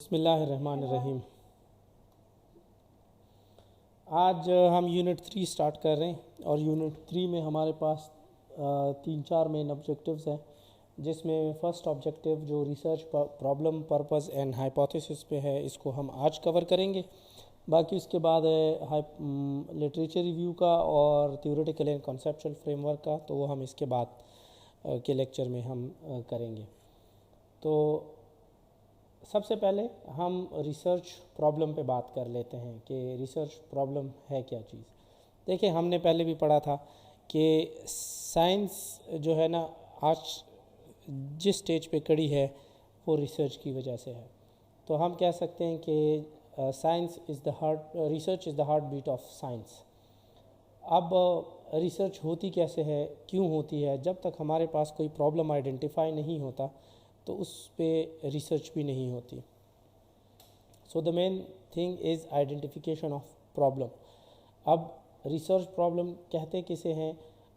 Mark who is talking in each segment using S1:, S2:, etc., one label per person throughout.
S1: बिस्मिल्लाहिर्रहमानिर्रहीम। आज हम यूनिट 3 स्टार्ट कर रहे हैं और यूनिट 3 में हमारे पास 3-4 मेन ऑब्जेक्टिव्स हैं, जिसमें फ़र्स्ट ऑब्जेक्टिव जो research problem purpose and hypothesis पे है, इसको हम आज कवर करेंगे। बाकी उसके बाद है लिटरेचर रिव्यू का और थ्योरेटिकल एंड कॉन्सेप्चुअल फ्रेमवर्क का, तो वो हम इसके बाद के लेक्चर में हम करेंगे। तो सबसे पहले हम रिसर्च प्रॉब्लम पे बात कर लेते हैं कि रिसर्च प्रॉब्लम है क्या चीज़। देखिए, हमने पहले भी पढ़ा था कि साइंस जो है ना, आज जिस स्टेज पे खड़ी है वो रिसर्च की वजह से है। तो हम कह सकते हैं कि science is the heart research is the heart beat of science. अब रिसर्च होती कैसे है, क्यों होती है? जब तक हमारे पास कोई प्रॉब्लम आइडेंटिफाई नहीं होता तो उस पे रिसर्च भी नहीं होती। So the main thing is identification of problem. अब रिसर्च प्रॉब्लम कहते किसे हैं?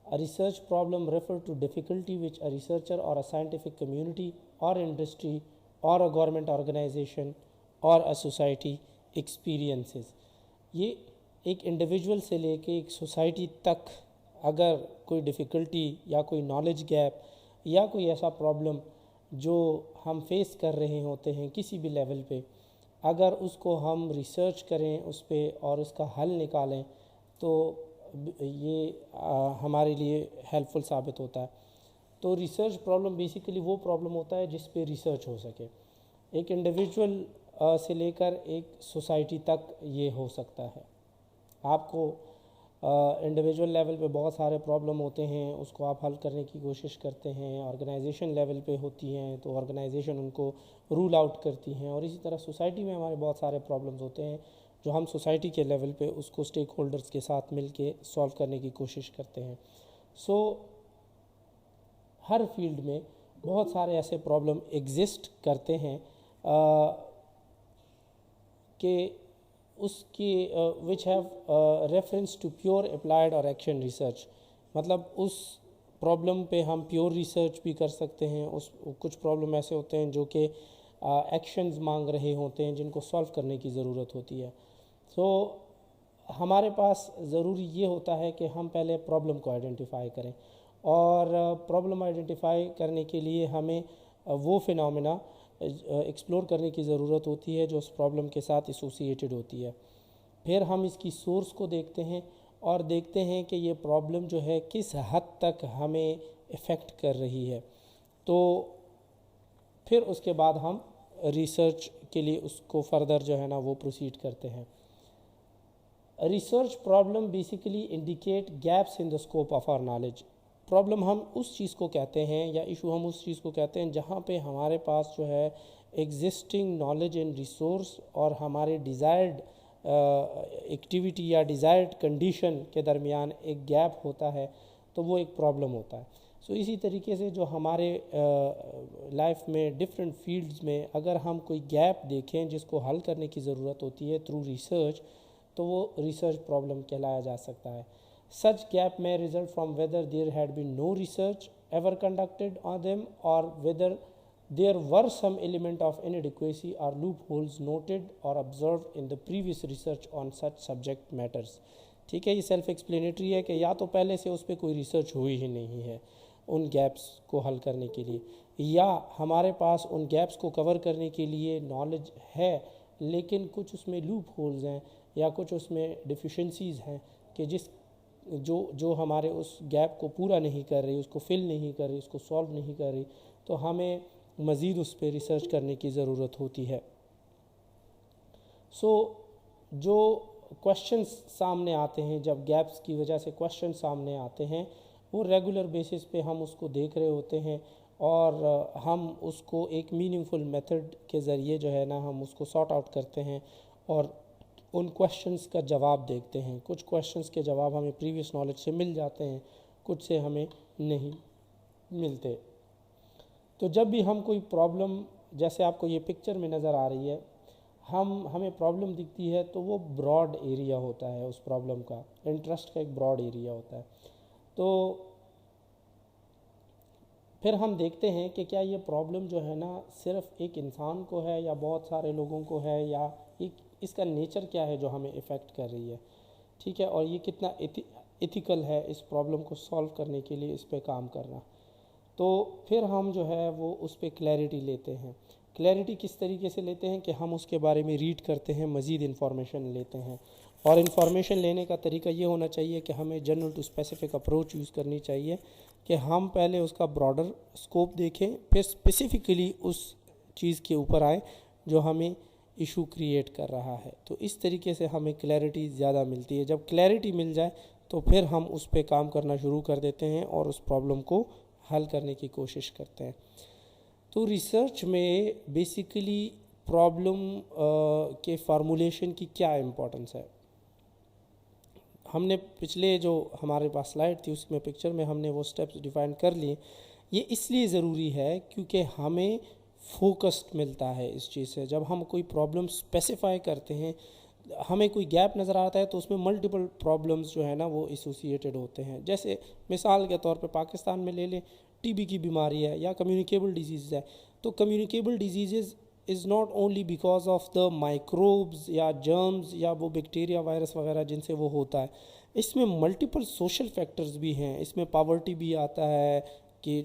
S1: A research problem refer to difficulty which a researcher or a scientific community or industry or a government organisation और अ सोसाइटी एक्सपीरियंसेस। ये एक individual से लेके एक सोसाइटी तक अगर कोई डिफ़िकल्टी या कोई नॉलेज गैप या कोई ऐसा प्रॉब्लम जो हम फेस कर रहे होते हैं किसी भी लेवल पे, अगर उसको हम रिसर्च करें उस पर और उसका हल निकालें तो ये हमारे लिए हेल्पफुल साबित होता है। तो रिसर्च प्रॉब्लम बेसिकली वो प्रॉब्लम होता है जिस पे रिसर्च हो सके। एक इंडिविजुअल से लेकर एक सोसाइटी तक ये हो सकता है। आपको इंडिविजुअल लेवल पे बहुत सारे प्रॉब्लम होते हैं, उसको आप हल करने की कोशिश करते हैं। ऑर्गेनाइजेशन लेवल पे होती हैं तो ऑर्गेनाइजेशन उनको रूल आउट करती हैं, और इसी तरह सोसाइटी में हमारे बहुत सारे प्रॉब्लम्स होते हैं जो हम सोसाइटी के लेवल पे उसको स्टेक होल्डर्स के साथ मिल के सॉल्व करने की कोशिश करते हैं। सो हर फील्ड में बहुत सारे ऐसे प्रॉब्लम एग्जिस्ट करते हैं कि उसकी which have reference to pure applied or action research. मतलब उस प्रॉब्लम पे हम प्योर रिसर्च भी कर सकते हैं। उस कुछ प्रॉब्लम ऐसे होते हैं जो कि एक्शंस मांग रहे होते हैं, जिनको सॉल्व करने की ज़रूरत होती है। सो हमारे पास ज़रूरी ये होता है कि हम पहले प्रॉब्लम को आइडेंटिफाई करें, और प्रॉब्लम आइडेंटिफाई करने के लिए हमें वो फिनोमेना एक्सप्लोर करने की ज़रूरत होती है जो उस प्रॉब्लम के साथ एसोसिएटेड होती है। फिर हम इसकी सोर्स को देखते हैं और देखते हैं कि ये प्रॉब्लम जो है किस हद तक हमें इफ़ेक्ट कर रही है। तो फिर उसके बाद हम रिसर्च के लिए उसको फर्दर जो है ना वो प्रोसीड करते हैं। Research problem basically indicate gaps in the scope of our knowledge. Problem हम उस चीज़ को कहते हैं या इशू हम उस चीज़ को कहते हैं जहाँ पे हमारे पास जो है एग्जिस्टिंग नॉलेज एंड रिसोर्स और हमारे डिज़ायर्ड एक्टिविटी या डिज़ायर्ड कंडीशन के दरमियान एक गैप होता है, तो वो एक प्रॉब्लम होता है। सो इसी तरीके से जो हमारे लाइफ में डिफरेंट फील्ड्स में अगर हम कोई गैप देखें जिसको हल करने की ज़रूरत होती है थ्रू रिसर्च, तो वो रिसर्च प्रॉब्लम कहलाया जा सकता है। Such gap may result from whether there had been no research ever conducted on them, or whether there were some element of inadequacy or loopholes noted or observed in the previous research on such subject matters। ठीक है, ये self explanatory है कि या तो पहले से उस पर कोई रिसर्च हुई ही नहीं है उन गैप्स को हल करने के लिए, या हमारे पास उन गैप्स को कवर करने के लिए नॉलेज है लेकिन कुछ उसमें लूप होल्स हैं या कुछ उसमें डिफिशेंसीज़ हैं कि जो हमारे उस गैप को पूरा नहीं कर रही, उसको फिल नहीं कर रही, उसको सॉल्व नहीं कर रही, तो हमें मज़ीद उस पर रिसर्च करने की ज़रूरत होती है। सो जो क्वेश्चंस सामने आते हैं, जब गैप्स की वजह से क्वेश्चन सामने आते हैं, वो रेगुलर बेसिस पे हम उसको देख रहे होते हैं और हम उसको एक मीनिंगफुल मेथड के ज़रिए जो है ना हम उसको सॉर्ट आउट करते हैं और उन क्वेश्चंस का जवाब देखते हैं। कुछ क्वेश्चंस के जवाब हमें प्रीवियस नॉलेज से मिल जाते हैं, कुछ से हमें नहीं मिलते। तो जब भी हम कोई प्रॉब्लम, जैसे आपको ये पिक्चर में नज़र आ रही है, हमें प्रॉब्लम दिखती है तो वो ब्रॉड एरिया होता है, उस प्रॉब्लम का इंटरेस्ट का एक ब्रॉड एरिया होता है। तो फिर हम देखते हैं कि क्या ये प्रॉब्लम जो है ना सिर्फ एक इंसान को है या बहुत सारे लोगों को है, या एक इसका नेचर क्या है जो हमें इफ़ेक्ट कर रही है, ठीक है, और ये कितना इथिकल है इस प्रॉब्लम को सॉल्व करने के लिए इस पे काम करना। तो फिर हम जो है वो उस पर क्लैरिटी लेते हैं। क्लैरिटी किस तरीके से लेते हैं कि हम उसके बारे में रीड करते हैं, मज़ीद इन्फॉर्मेशन लेते हैं, और इन्फॉर्मेशन लेने का तरीका ये होना चाहिए कि हमें general to specific approach use करनी चाहिए कि हम पहले उसका ब्रॉडर स्कोप देखें, फिर स्पेसिफ़िकली उस चीज़ के ऊपर आए जो हमें इशू क्रिएट कर रहा है। तो इस तरीके से हमें क्लैरिटी ज़्यादा मिलती है। जब क्लैरिटी मिल जाए तो फिर हम उस पर काम करना शुरू कर देते हैं और उस प्रॉब्लम को हल करने की कोशिश करते हैं। तो रिसर्च में बेसिकली प्रॉब्लम के फार्मूलेशन की क्या इम्पोर्टेंस है, हमने पिछले जो हमारे पास स्लाइड थी उसमें पिक्चर में हमने वो स्टेप्स डिफाइन कर लिए। ये इसलिए ज़रूरी है क्योंकि हमें फोकस्ड मिलता है इस चीज़ से। जब हम कोई प्रॉब्लम स्पेसिफाई करते हैं, हमें कोई गैप नज़र आता है तो उसमें मल्टीपल प्रॉब्लम्स जो है ना वो एसोसिएटेड होते हैं। जैसे मिसाल के तौर पे पाकिस्तान में ले लें, टीबी की बीमारी है या कम्युनिकेबल डिजीज़ है। तो communicable disease is not only because of the microbes या जर्म्स या वो बैक्टीरिया वायरस वगैरह जिनसे वो होता है, इसमें मल्टीपल सोशल फैक्टर्स भी हैं। इसमें पावर्टी भी आता है कि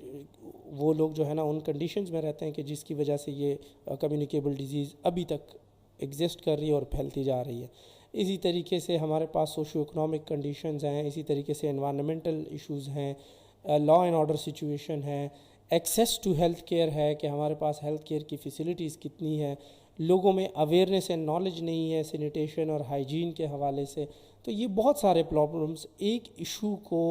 S1: वो लोग जो है ना उन कंडीशंस में रहते हैं कि जिसकी वजह से ये कम्युनिकेबल डिजीज़ अभी तक एग्जिस्ट कर रही है और फैलती जा रही है। इसी तरीके से हमारे पास सोशो इकोनॉमिक कंडीशंस हैं, इसी तरीके से एनवायरनमेंटल इश्यूज़ हैं, लॉ एंड ऑर्डर सिचुएशन है, एक्सेस टू हेल्थ केयर है कि हमारे पास हेल्थ केयर की फैसिलिटीज़ कितनी है, लोगों में अवेयरनेस एंड नॉलेज नहीं है सैनिटेशन और हाइजीन के हवाले से। तो ये बहुत सारे प्रॉब्लम्स एक इशू को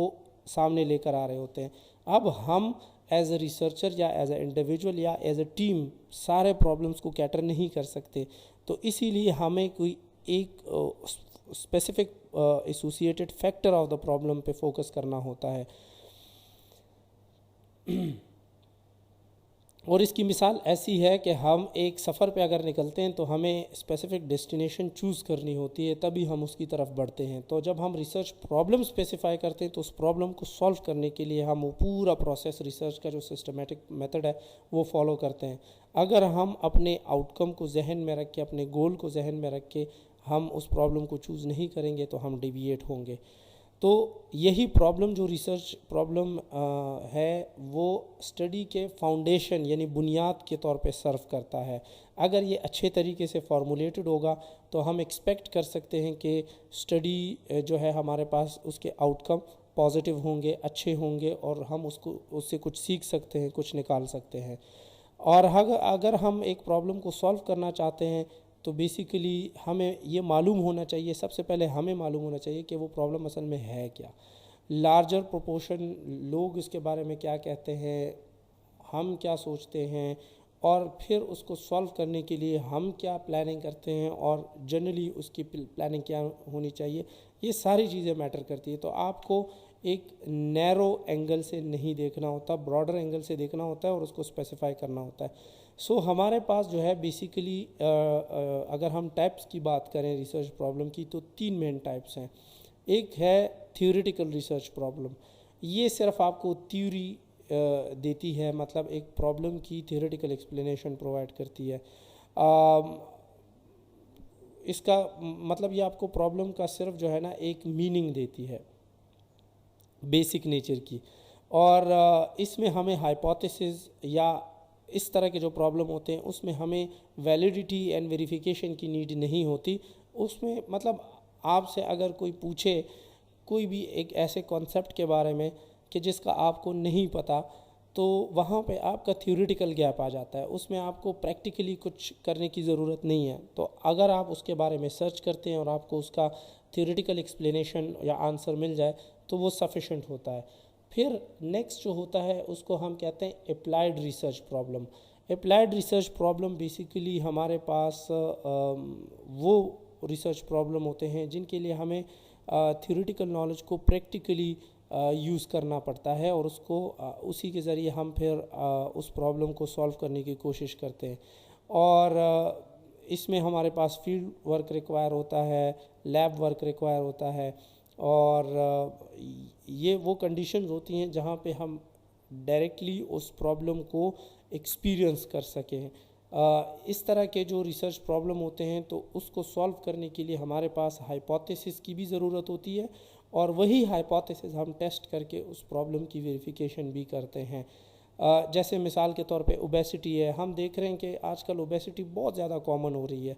S1: सामने लेकर आ रहे होते हैं। अब हम एज ए रिसर्चर या एज ए इंडिविजुअल या एज ए टीम सारे प्रॉब्लम्स को कैटर नहीं कर सकते। तो इसीलिए हमें कोई एक specific associated factor of the problem पे फोकस करना होता है। और इसकी मिसाल ऐसी है कि हम एक सफ़र पे अगर निकलते हैं तो हमें स्पेसिफिक डेस्टिनेशन चूज़ करनी होती है, तभी हम उसकी तरफ बढ़ते हैं। तो जब हम रिसर्च प्रॉब्लम स्पेसिफाई करते हैं तो उस प्रॉब्लम को सॉल्व करने के लिए हम वो पूरा प्रोसेस, रिसर्च का जो सिस्टमेटिक मेथड है वो फॉलो करते हैं। अगर हम अपने आउटकम को जहन में रख के, अपने गोल को जहन में रख के हम उस प्रॉब्लम को चूज़ नहीं करेंगे तो हम डिविएट होंगे। तो यही प्रॉब्लम जो रिसर्च प्रॉब्लम है वो स्टडी के फाउंडेशन यानी बुनियाद के तौर पे सर्व करता है। अगर ये अच्छे तरीके से फॉर्मुलेटेड होगा तो हम एक्सपेक्ट कर सकते हैं कि स्टडी जो है हमारे पास उसके आउटकम पॉजिटिव होंगे, अच्छे होंगे, और हम उससे कुछ सीख सकते हैं, कुछ निकाल सकते हैं। और अगर हम एक प्रॉब्लम को सॉल्व करना चाहते हैं तो बेसिकली हमें ये मालूम होना चाहिए, सबसे पहले हमें मालूम होना चाहिए कि वो प्रॉब्लम असल में है क्या। लार्जर प्रोपोर्शन लोग इसके बारे में क्या कहते हैं, हम क्या सोचते हैं, और फिर उसको सॉल्व करने के लिए हम क्या प्लानिंग करते हैं और जनरली उसकी प्लानिंग क्या होनी चाहिए, ये सारी चीज़ें मैटर करती है। तो आपको एक नैरो एंगल से नहीं देखना होता, ब्रॉडर एंगल से देखना होता है और उसको स्पेसिफाई करना होता है। सो हमारे पास जो है बेसिकली अगर हम टाइप्स की बात करें रिसर्च प्रॉब्लम की तो 3 मेन टाइप्स हैं। एक है थ्योरेटिकल रिसर्च प्रॉब्लम, ये सिर्फ आपको थ्योरी देती है, मतलब एक प्रॉब्लम की थ्योरेटिकल एक्सप्लेनेशन प्रोवाइड करती है। इसका मतलब ये आपको प्रॉब्लम का सिर्फ जो है ना एक मीनिंग देती है बेसिक नेचर की, और इसमें हमें हाइपोथेसिस या इस तरह के जो प्रॉब्लम होते हैं उसमें हमें वैलिडिटी एंड वेरिफिकेशन की नीड नहीं होती। उसमें मतलब आपसे अगर कोई पूछे कोई भी एक ऐसे कॉन्सेप्ट के बारे में कि जिसका आपको नहीं पता, तो वहाँ पे आपका थ्योरेटिकल गैप आ जाता है, उसमें आपको प्रैक्टिकली कुछ करने की ज़रूरत नहीं है। तो अगर आप उसके बारे में सर्च करते हैं और आपको उसका थ्योरेटिकल एक्सप्लेनेशन या आंसर मिल जाए तो वो सफिशेंट होता है। फिर नेक्स्ट जो होता है उसको हम कहते हैं applied research problem. Applied research problem basically हमारे पास वो रिसर्च प्रॉब्लम होते हैं जिनके लिए हमें थ्योरेटिकल नॉलेज को प्रैक्टिकली यूज़ करना पड़ता है, और उसको उसी के ज़रिए हम फिर उस प्रॉब्लम को सॉल्व करने की कोशिश करते हैं। और इसमें हमारे पास फील्ड वर्क रिक्वायर होता है, लैब वर्क रिक्वायर होता है, और ये वो कंडीशंस होती हैं जहाँ पे हम डायरेक्टली उस प्रॉब्लम को एक्सपीरियंस कर सकें। इस तरह के जो रिसर्च प्रॉब्लम होते हैं तो उसको सॉल्व करने के लिए हमारे पास हाइपोथेसिस की भी ज़रूरत होती है, और वही हाइपोथेसिस हम टेस्ट करके उस प्रॉब्लम की वेरिफिकेशन भी करते हैं। जैसे मिसाल के तौर पे ओबेसिटी है, हम देख रहे हैं कि आजकल ओबेसिटी बहुत ज़्यादा कॉमन हो रही है,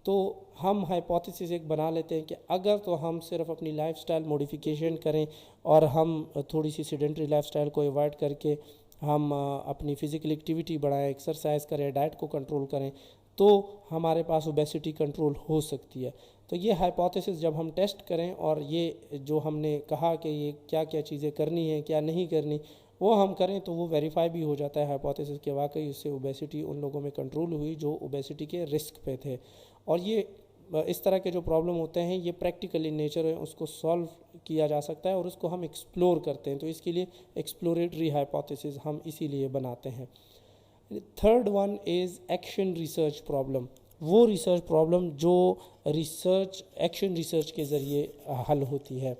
S1: तो हम हाइपोथेसिस एक बना लेते हैं कि अगर तो हम सिर्फ अपनी लाइफस्टाइल मॉडिफिकेशन करें और हम थोड़ी सी सेडेंटरी लाइफस्टाइल को अवॉइड करके हम अपनी फ़िज़िकल एक्टिविटी बढ़ाएं, एक्सरसाइज करें, डाइट को कंट्रोल करें, तो हमारे पास ओबेसिटी कंट्रोल हो सकती है। तो ये हाइपोथेसिस जब हम टेस्ट करें और ये जो हमने कहा कि ये क्या क्या चीज़ें करनी है क्या नहीं करनी, वो हम करें तो वो वेरीफाई भी हो जाता है हाइपोथेसिस के वाकई उससे ओबेसिटी उन लोगों में कंट्रोल हुई जो ओबेसिटी के रिस्क पे थे। और ये इस तरह के जो प्रॉब्लम होते हैं ये प्रैक्टिकल इन नेचर है, उसको सॉल्व किया जा सकता है और उसको हम एक्सप्लोर करते हैं, तो इसके लिए एक्सप्लोरेटरी हाइपोथेसिस हम इसीलिए बनाते हैं। Third one is action research problem, वो रिसर्च प्रॉब्लम जो एक्शन रिसर्च के ज़रिए हल होती है,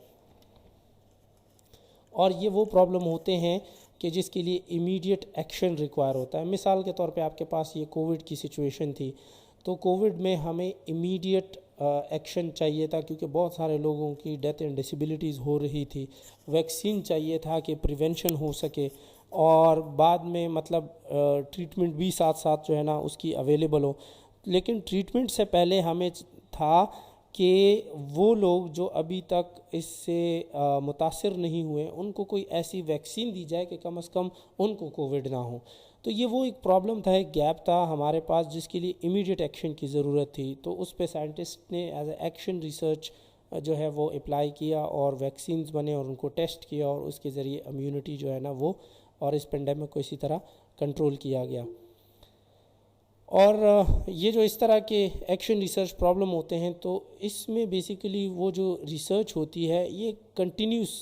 S1: और ये वो प्रॉब्लम होते हैं कि जिसके लिए इमीडिएट एक्शन रिक्वायर होता है। मिसाल के तौर पे आपके पास ये कोविड की सिचुएशन थी, तो कोविड में हमें इमीडिएट एक्शन चाहिए था क्योंकि बहुत सारे लोगों की डेथ एंड डिसेबिलिटीज़ हो रही थी। वैक्सीन चाहिए था कि प्रिवेंशन हो सके, और बाद में मतलब ट्रीटमेंट भी साथ साथ जो है ना उसकी अवेलेबल हो। लेकिन ट्रीटमेंट से पहले हमें था कि वो लोग जो अभी तक इससे मुतासिर नहीं हुए उनको कोई ऐसी वैक्सीन दी जाए कि कम से कम उनको कोविड ना हो। तो ये वो एक प्रॉब्लम था, एक गैप था हमारे पास जिसके लिए इमीडिएट एक्शन की ज़रूरत थी। तो उस पे साइंटिस्ट ने एज ए एक्शन रिसर्च जो है वो अप्लाई किया और वैक्सीन्स बने और उनको टेस्ट किया, और उसके ज़रिए इम्यूनिटी जो है ना वो और इस पेंडेमिक को इसी तरह कंट्रोल किया गया। और ये जो इस तरह के एक्शन रिसर्च प्रॉब्लम होते हैं तो इसमें बेसिकली वो जो रिसर्च होती है ये कंटिन्यूस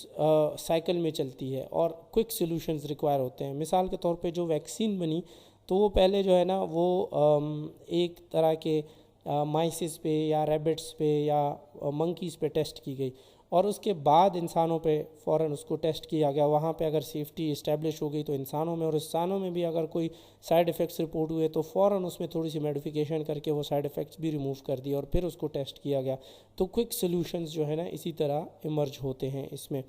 S1: साइकिल में चलती है और क्विक सॉल्यूशंस रिक्वायर होते हैं। मिसाल के तौर पे जो वैक्सीन बनी तो वो पहले जो है ना वो एक तरह के माइसिस पे या रैबिट्स पे या मंकीज़ पे टेस्ट की गई, और उसके बाद इंसानों पे फ़ौरन उसको टेस्ट किया गया। वहाँ पे अगर सेफ्टी इस्टेब्लिश हो गई तो इंसानों में, और इंसानों में भी अगर कोई साइड इफ़ेक्ट्स रिपोर्ट हुए तो फ़ौरन उसमें थोड़ी सी मॉडिफिकेशन करके वो साइड इफ़ेक्ट्स भी रिमूव कर दिए और फिर उसको टेस्ट किया गया। तो क्विक सॉल्यूशंस जो है ना इसी तरह इमर्ज होते हैं इसमें।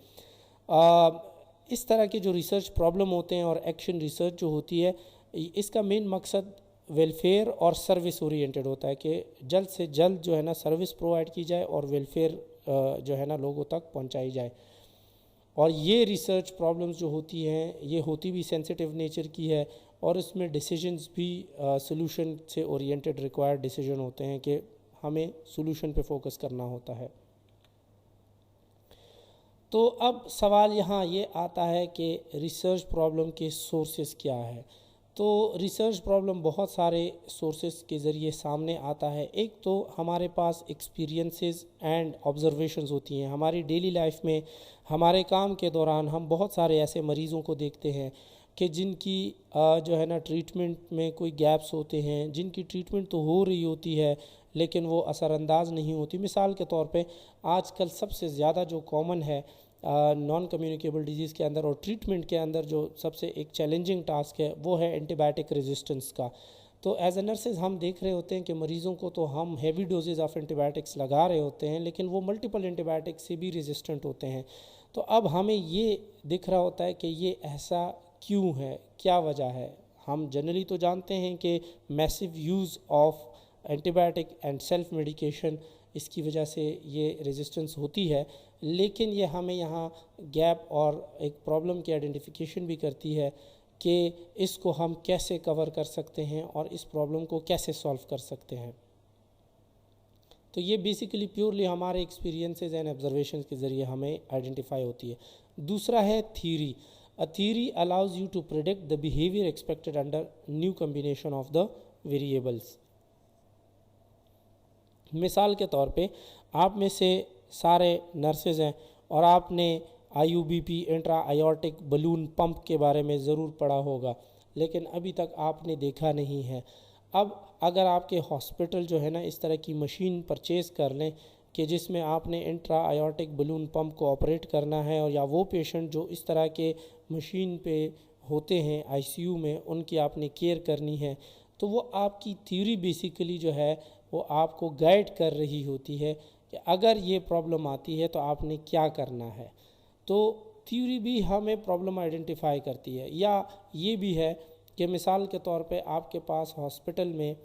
S1: इस तरह के जो रिसर्च प्रॉब्लम होते हैं और एक्शन रिसर्च जो होती है, इसका मेन मकसद वेलफेयर और सर्विस ओरिएंटेड होता है कि जल्द से जल्द जो है ना सर्विस प्रोवाइड की जाए और वेलफेयर जो है ना लोगों तक पहुंचाई जाए। और ये रिसर्च प्रॉब्लम्स जो होती हैं ये होती भी सेंसिटिव नेचर की है, और इसमें डिसीजंस भी सॉल्यूशन से ओरिएंटेड रिक्वायर्ड डिसीजन होते हैं कि हमें सॉल्यूशन पे फोकस करना होता है। तो अब सवाल यहाँ ये आता है कि रिसर्च प्रॉब्लम के सोर्सेस क्या है। तो रिसर्च प्रॉब्लम बहुत सारे सोर्सेस के ज़रिए सामने आता है। एक तो हमारे पास एक्सपीरियंसेस एंड ऑब्जर्वेशंस होती हैं। हमारी डेली लाइफ में हमारे काम के दौरान हम बहुत सारे ऐसे मरीज़ों को देखते हैं कि जिनकी जो है ना ट्रीटमेंट में कोई गैप्स होते हैं, जिनकी ट्रीटमेंट तो हो रही होती है लेकिन वो असरअंदाज नहीं होती। मिसाल के तौर पे आजकल सबसे ज़्यादा जो कॉमन है नॉन कम्युनिकेबल डिजीज़ के अंदर और ट्रीटमेंट के अंदर जो सबसे एक चैलेंजिंग टास्क है वो है एंटीबायोटिक रेजिस्टेंस का। तो एज ए नर्सेज हम देख रहे होते हैं कि मरीज़ों को तो हम हैवी डोजेज़ ऑफ एंटीबायोटिक्स लगा रहे होते हैं लेकिन वो मल्टीपल एंटीबायोटिक्स से भी रेजिस्टेंट होते हैं। तो अब हमें ये दिख रहा होता है कि ये ऐसा क्यों है, क्या वजह है। हम जनरली तो जानते हैं कि massive use of antibiotic and self medication इसकी वजह से ये रेजिस्टेंस होती है, लेकिन ये हमें यहाँ गैप और एक प्रॉब्लम की आइडेंटिफिकेशन भी करती है कि इसको हम कैसे कवर कर सकते हैं और इस प्रॉब्लम को कैसे सॉल्व कर सकते हैं। तो ये बेसिकली प्योरली हमारे एक्सपीरियंसेस एंड ऑब्जर्वेशंस के ज़रिए हमें आइडेंटिफाई होती है। दूसरा है theory. A theory allows you to predict the behaviour expected under new combination of the variables. मिसाल के तौर पे आप में से सारे नर्सेज हैं और आपने IUBP इंट्रा आयोर्टिक बलून पंप के बारे में ज़रूर पढ़ा होगा, लेकिन अभी तक आपने देखा नहीं है। अब अगर आपके हॉस्पिटल जो है ना इस तरह की मशीन परचेज़ कर लें कि जिसमें आपने इंट्रा आयोर्टिक बलून पंप को ऑपरेट करना है, और या वो पेशेंट जो इस तरह के मशीन पे होते हैं आईसीयू में, उनकी आपने केयर करनी है, तो वो आपकी थ्योरी बेसिकली जो है वो आपको गाइड कर रही होती है कि अगर ये प्रॉब्लम आती है तो आपने क्या करना है। तो थ्योरी भी हमें प्रॉब्लम आइडेंटिफाई करती है। या ये भी है कि मिसाल के तौर पे आपके पास हॉस्पिटल में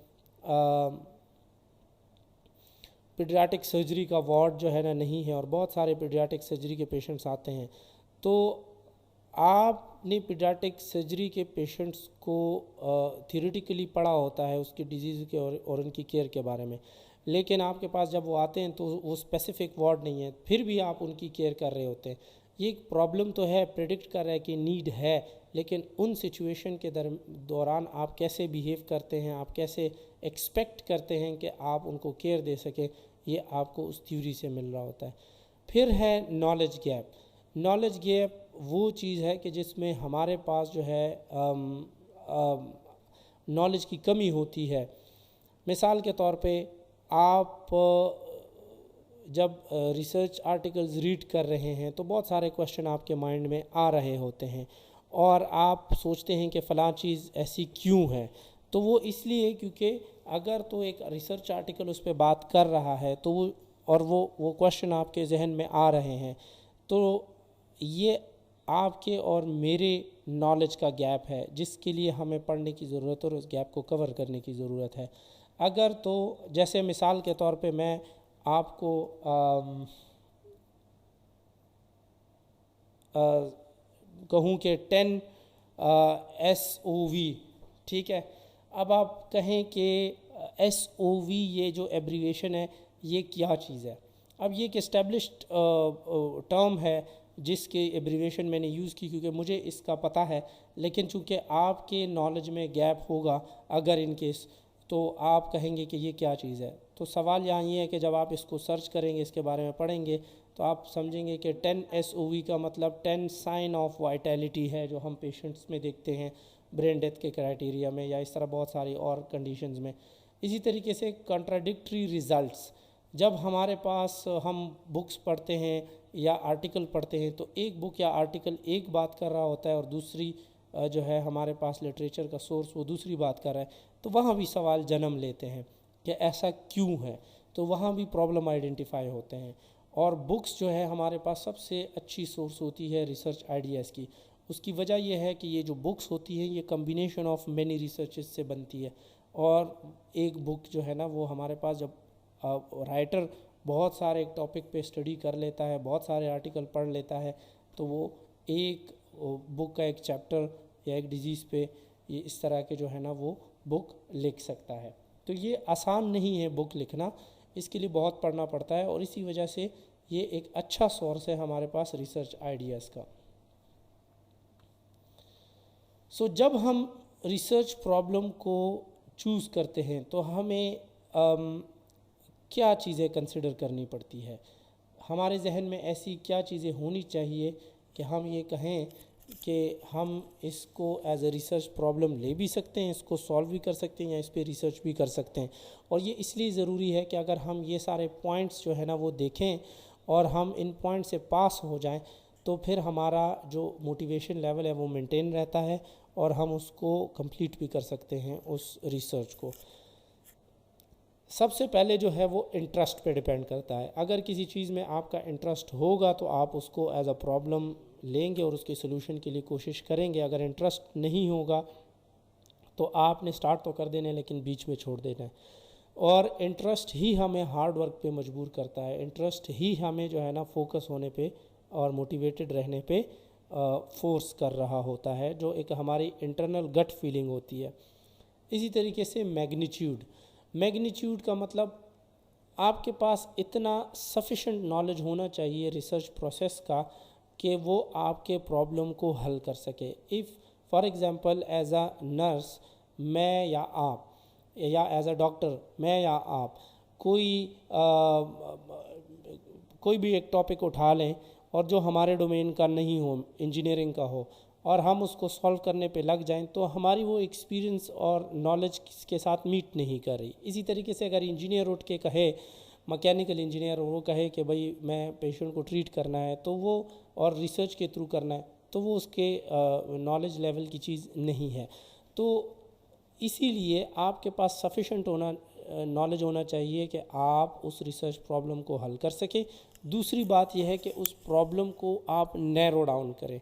S1: पीडियाट्रिक सर्जरी का वार्ड जो है ना नहीं है और बहुत सारे पीडियाट्रिक सर्जरी के पेशेंट्स आते हैं, तो आपने पीडियाट्रिक सर्जरी के पेशेंट्स को थियोरेटिकली पढ़ा होता है उसकी डिजीज़ के और उनकी केयर के बारे में, लेकिन आपके पास जब वो आते हैं तो वो स्पेसिफिक वार्ड नहीं है, फिर भी आप उनकी केयर कर रहे होते हैं। ये एक प्रॉब्लम तो है, प्रेडिक्ट कर रहा है कि नीड है, लेकिन उन सिचुएशन के दौरान आप कैसे बिहेव करते हैं, आप कैसे एक्सपेक्ट करते हैं कि आप उनको केयर दे सकें, ये आपको उस थ्योरी से मिल रहा होता है। फिर है नॉलेज गैप। नॉलेज गैप वो चीज़ है कि जिसमें हमारे पास जो है नॉलेज की कमी होती है। मिसाल के तौर पे आप जब रिसर्च आर्टिकल्स रीड कर रहे हैं तो बहुत सारे क्वेश्चन आपके माइंड में आ रहे होते हैं और आप सोचते हैं कि फ़लाँ चीज़ ऐसी क्यों है। तो वो इसलिए क्योंकि अगर तो एक रिसर्च आर्टिकल उस पर बात कर रहा है तो वो क्वेश्चन आपके जहन में आ रहे हैं, तो ये आपके और मेरे नॉलेज का गैप है जिसके लिए हमें पढ़ने की ज़रूरत है और उस गैप को कवर करने की ज़रूरत है। अगर तो जैसे मिसाल के तौर पे मैं आपको कहूँ कि 10 SOV, ठीक है। अब आप कहें कि SOV ये जो एब्रीविएशन है ये क्या चीज़ है। अब ये एक एस्टेब्लिश्ड टर्म है जिसके एब्रीविएशन मैंने यूज़ की क्योंकि मुझे इसका पता है, लेकिन चूँकि आपके नॉलेज में गैप होगा अगर इन केस, तो आप कहेंगे कि ये क्या चीज़ है। तो सवाल यहाँ ये है कि जब आप इसको सर्च करेंगे, इसके बारे में पढ़ेंगे, तो आप समझेंगे कि 10 SOV का मतलब 10 साइन ऑफ वाइटैलिटी है जो हम पेशेंट्स में देखते हैं ब्रेन डेथ के क्राइटेरिया में या इस तरह बहुत सारी और कंडीशंस में। इसी तरीके से कॉन्ट्राडिक्टरी रिज़ल्ट्स, जब हमारे पास हम बुक्स पढ़ते हैं या आर्टिकल पढ़ते हैं तो एक बुक या आर्टिकल एक बात कर रहा होता है और दूसरी जो है हमारे पास लिटरेचर का सोर्स वो दूसरी बात कर रहा है, तो वहाँ भी सवाल जन्म लेते हैं कि ऐसा क्यों है। तो वहाँ भी प्रॉब्लम आइडेंटिफाई होते हैं। और बुक्स जो है हमारे पास सबसे अच्छी सोर्स होती है रिसर्च आइडियाज़ की। उसकी वजह यह है कि ये जो बुक्स होती हैं ये कम्बिनेशन ऑफ मैनी रिसर्चेस से बनती है, और एक बुक जो है ना वो हमारे पास जब राइटर बहुत सारे एक टॉपिक पे स्टडी कर लेता है, बहुत सारे आर्टिकल पढ़ लेता है, तो वो एक बुक का एक चैप्टर या एक डिजीज़ पे ये इस तरह के जो है ना वो बुक लिख सकता है। तो ये आसान नहीं है बुक लिखना, इसके लिए बहुत पढ़ना पड़ता है, और इसी वजह से ये एक अच्छा सोर्स है हमारे पास रिसर्च आइडियाज़ का। सो जब हम रिसर्च प्रॉब्लम को चूज़ करते हैं तो हमें क्या चीज़ें कंसिडर करनी पड़ती है। हमारे जहन में ऐसी क्या चीज़ें होनी चाहिए कि हम ये कहें कि हम इसको एज ए रिसर्च प्रॉब्लम ले भी सकते हैं, इसको सॉल्व भी कर सकते हैं या इस पर रिसर्च भी कर सकते हैं। और ये इसलिए ज़रूरी है कि अगर हम ये सारे पॉइंट्स जो है ना वो देखें और हम इन पॉइंट से पास हो जाएं तो फिर हमारा जो मोटिवेशन लेवल है वो मेंटेन रहता है और हम उसको कंप्लीट भी कर सकते हैं उस रिसर्च को। सबसे पहले जो है वो इंटरेस्ट पे डिपेंड करता है। अगर किसी चीज़ में आपका इंटरेस्ट होगा तो आप उसको एज अ प्रॉब्लम लेंगे और उसके सोल्यूशन के लिए कोशिश करेंगे। अगर इंटरेस्ट नहीं होगा तो आपने स्टार्ट तो कर देना है लेकिन बीच में छोड़ देना है। और इंटरेस्ट ही हमें हार्ड वर्क पे मजबूर करता है, इंटरेस्ट ही हमें जो है ना फोकस होने पे और मोटिवेटेड रहने पे फोर्स कर रहा होता है, जो एक हमारी इंटरनल गट फीलिंग होती है। इसी तरीके से मैग्नीट्यूड का मतलब आपके पास इतना सफिशेंट नॉलेज होना चाहिए रिसर्च प्रोसेस का कि वो आपके प्रॉब्लम को हल कर सके। If for example as a nurse मैं या आप, या एज अ डॉक्टर मैं या आप, कोई भी एक टॉपिक उठा लें और जो हमारे डोमेन का नहीं हो, इंजीनियरिंग का हो, और हम उसको सॉल्व करने पे लग जाएं तो हमारी वो एक्सपीरियंस और नॉलेज के साथ मीट नहीं कर रही। इसी तरीके से अगर इंजीनियर उठ के कहे, मैकेनिकल इंजीनियर, वो कहे कि भाई मैं पेशेंट को ट्रीट करना है तो वो और रिसर्च के थ्रू करना है तो वो उसके नॉलेज लेवल की चीज़ नहीं है। तो इसीलिए आपके पास सफिशेंट नॉलेज होना चाहिए कि आप उस रिसर्च प्रॉब्लम को हल कर सकें। दूसरी बात यह है कि उस प्रॉब्लम को आप नैरो डाउन करें।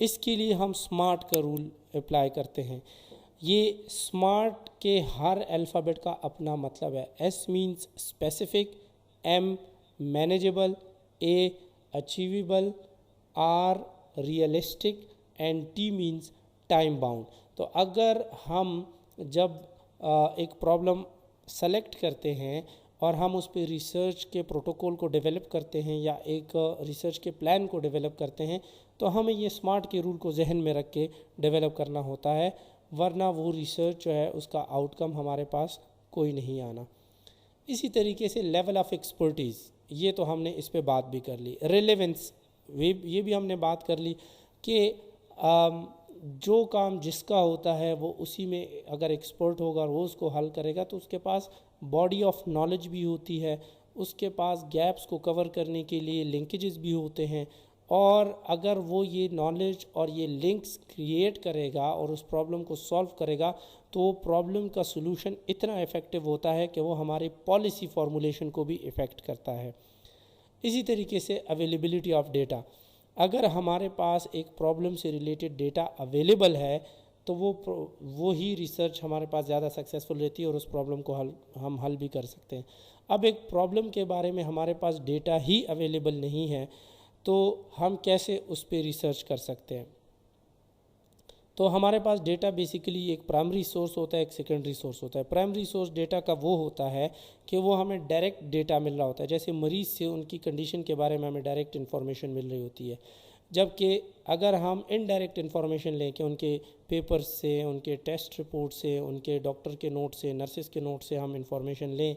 S1: इसके लिए हम स्मार्ट का रूल अप्लाई करते हैं। ये स्मार्ट के हर अल्फ़ाबेट का अपना मतलब है। S means specific, m manageable, a achievable, r realistic and t means time bound. तो अगर हम जब एक प्रॉब्लम सेलेक्ट करते हैं और हम उस पर रिसर्च के प्रोटोकॉल को डेवलप करते हैं या एक रिसर्च के प्लान को डेवलप करते हैं, तो हमें ये स्मार्ट के रूल को जहन में रख के डेवलप करना होता है, वरना वो रिसर्च जो है उसका आउटकम हमारे पास कोई नहीं आना। इसी तरीके से लेवल ऑफ एक्सपर्टीज़, ये तो हमने इस पे बात भी कर ली। रेलेवेंस, ये भी हमने बात कर ली कि जो काम जिसका होता है वो उसी में अगर एक्सपर्ट होगा और वो उसको हल करेगा तो उसके पास बॉडी ऑफ नॉलेज भी होती है, उसके पास गैप्स को कवर करने के लिए लिंकेजेस भी होते हैं, और अगर वो ये नॉलेज और ये लिंक्स क्रिएट करेगा और उस प्रॉब्लम को सॉल्व करेगा तो वो प्रॉब्लम का सॉल्यूशन इतना इफ़ेक्टिव होता है कि वो हमारी पॉलिसी फॉर्मुलेशन को भी इफ़ेक्ट करता है। इसी तरीके से अवेलेबिलिटी ऑफ डेटा, अगर हमारे पास एक प्रॉब्लम से रिलेटेड डेटा अवेलेबल है तो वो ही रिसर्च हमारे पास ज़्यादा सक्सेसफुल रहती है और उस प्रॉब्लम को हम हल भी कर सकते हैं। अब एक प्रॉब्लम के बारे में हमारे पास डेटा ही अवेलेबल नहीं है तो हम कैसे उस पर रिसर्च कर सकते हैं? तो हमारे पास डेटा बेसिकली एक प्राइमरी सोर्स होता है, एक सेकेंडरी सोर्स होता है। प्राइमरी सोर्स डेटा का वो होता है कि वो हमें डायरेक्ट डेटा मिल रहा होता है, जैसे मरीज़ से उनकी कंडीशन के बारे में हमें डायरेक्ट इन्फॉर्मेशन मिल रही होती है। जबकि अगर हम इनडायरेक्ट इन्फॉर्मेशन लें कि उनके पेपर्स से, उनके टेस्ट रिपोर्ट से, उनके डॉक्टर के नोट से, नर्सिस के नोट से हम इन्फॉर्मेशन लें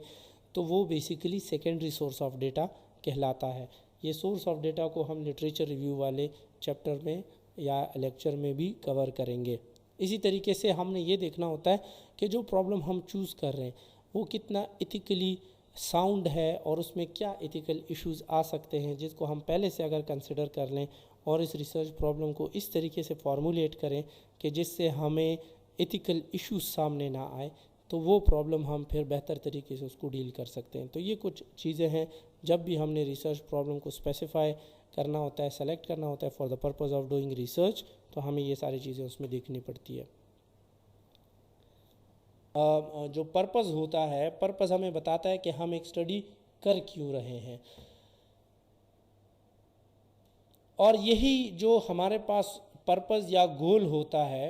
S1: तो वो basically secondary source of data कहलाता है। ये सोर्स ऑफ डेटा को हम लिटरेचर रिव्यू वाले चैप्टर में या लेक्चर में भी कवर करेंगे। इसी तरीके से हमने ये देखना होता है कि जो प्रॉब्लम हम चूज़ कर रहे हैं वो कितना इथिकली साउंड है और उसमें क्या इथिकल इश्यूज़ आ सकते हैं, जिसको हम पहले से अगर कंसिडर कर लें और इस रिसर्च प्रॉब्लम को इस तरीके से फॉर्मुलेट करें कि जिससे हमें इथिकल इश्यूज सामने ना आए, तो वो प्रॉब्लम हम फिर बेहतर तरीके से उसको डील कर सकते हैं। तो ये कुछ चीज़ें हैं जब भी हमने रिसर्च प्रॉब्लम को स्पेसिफाई करना होता है, सेलेक्ट करना होता है for the purpose of doing research, तो हमें ये सारी चीज़ें उसमें देखनी पड़ती है। जो पर्पज़ होता है, पर्पज़ हमें बताता है कि हम एक स्टडी कर क्यों रहे हैं, और यही जो हमारे पास पर्पज़ या गोल होता है